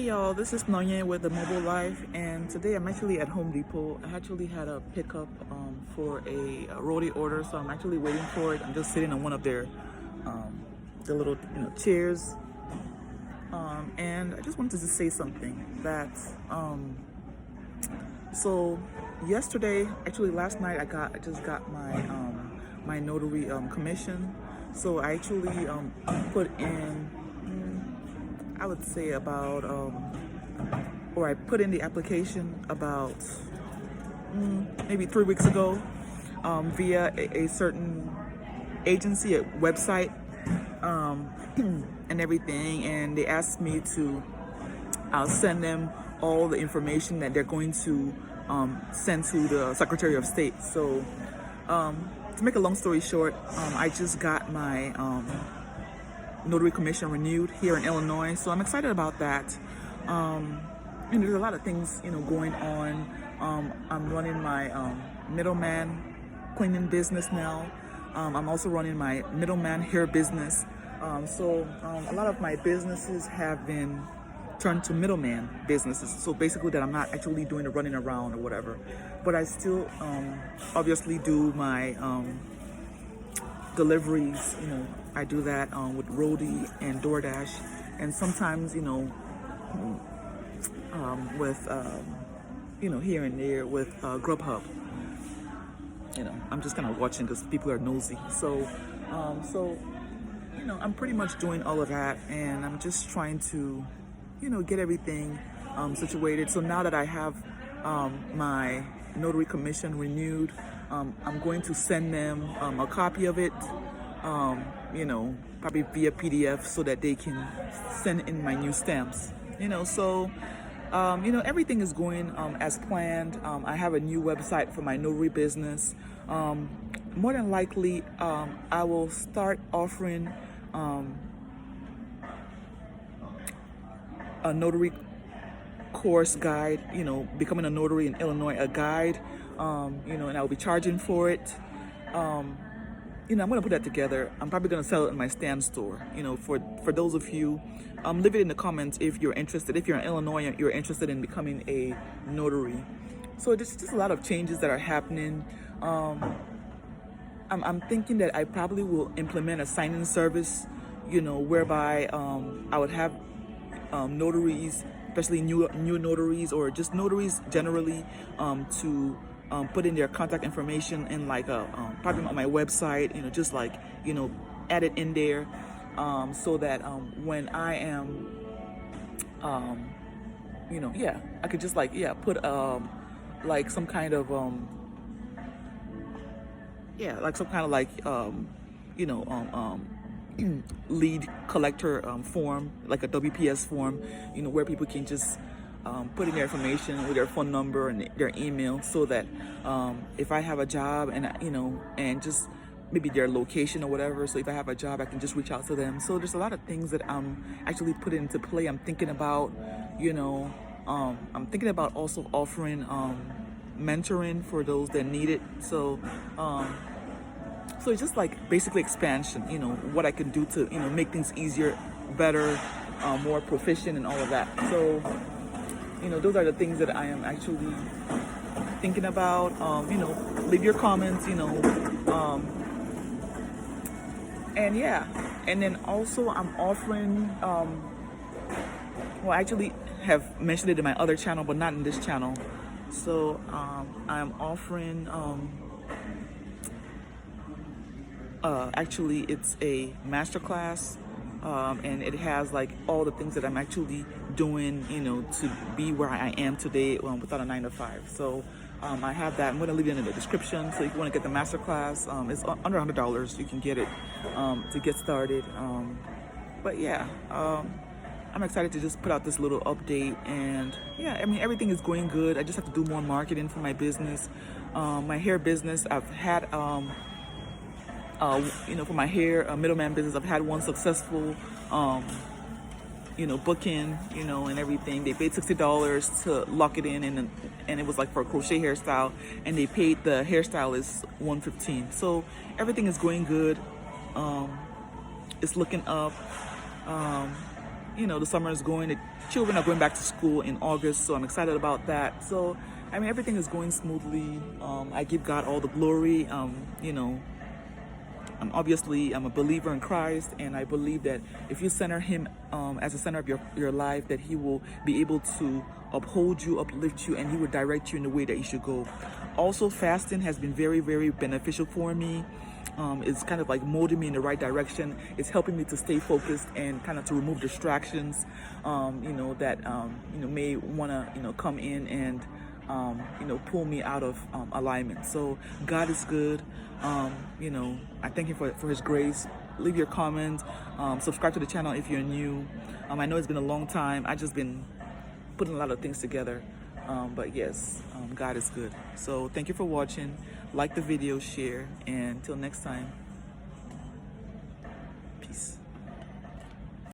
Hey y'all, this is Noye with the Mobile Life, and today I'm actually at Home Depot. I actually had a pickup for a roadie order, so I'm actually waiting for it. I'm just sitting on one of their the little chairs, and I just wanted to say something that so yesterday, actually last night, I just got my notary commission. So I actually put in I would say about, or I put in the application about maybe 3 weeks ago via a certain agency, a website, and everything. And they asked me to send them all the information that they're going to send to the Secretary of State. So to make a long story short, I just got my notary commission renewed here in Illinois, so I'm excited about that. And there's a lot of things going on. I'm running my middleman cleaning business now. I'm also running my middleman hair business. So a lot of my businesses have been turned to middleman businesses. So basically that I'm not actually doing the running around or whatever, but I still obviously do my deliveries. I do that with Roadie and DoorDash, and sometimes with here and there with Grubhub. I'm just kind of watching because people are nosy. So I'm pretty much doing all of that, and I'm just trying to get everything situated. So now that I have my notary commission renewed, I'm going to send them a copy of it, probably via PDF, so that they can send in my new stamps. So everything is going as planned. I have a new website for my notary business. More than likely, I will start offering a notary course guide, becoming a notary in Illinois, a guide, and I'll be charging for it. I'm going to put that together. I'm probably going to sell it in my stand store. For those of you, leave it in the comments if you're interested. If you're in Illinois and you're interested in becoming a notary. So there's just a lot of changes that are happening. I'm thinking that I probably will implement a sign-in service, whereby I would have notaries, especially new notaries or just notaries generally, to put in their contact information in like probably on my website, just like add it in there, so that when I am I could just put like some kind of lead collector form, like a WPS form, where people can just put in their information with their phone number and their email, so that if I have a job and and just maybe their location or whatever, so if I have a job I can just reach out to them. So there's a lot of things that I'm actually putting into play. I'm thinking about also offering mentoring for those that need it. So it's just like basically expansion, what I can do to make things easier, better, more proficient, and all of that. So those are the things that I am actually thinking about. Leave your comments, and yeah. And then also I'm offering, I actually have mentioned it in my other channel, but not in this channel. So I'm offering, actually it's a masterclass, and it has like all the things that I'm actually doing, to be where I am today without a 9-to-5. So I have that. I'm going to leave it in the description. So if you want to get the masterclass, it's under $100. You can get it to get started. But yeah, I'm excited to just put out this little update. And yeah, everything is going good. I just have to do more marketing for my business. My hair business, I've had for my hair middleman business, I've had one successful booking, and everything. They paid $60 to lock it in, and it was like for a crochet hairstyle, and they paid the hairstylist $115. So everything is going good. It's looking up. you know, the summer is going. The children are going back to school in August, so I'm excited about that. So, I mean, everything is going smoothly. I give God all the glory. You know, obviously, I'm a believer in Christ, and I believe that if you center Him as the center of your life, that He will be able to uphold you, uplift you, and He will direct you in the way that you should go. Also, fasting has been very, very beneficial for me. It's kind of like molding me in the right direction. It's helping me to stay focused and kind of to remove distractions, you know, that you know, may want to, you know, come in and you know, pull me out of alignment. So God is good. You know, I thank Him for His grace. Leave your comments. Subscribe to the channel if you're new. I know it's been a long time. I've just been putting a lot of things together. But yes, God is good. So thank you for watching. Like the video, share, and until next time.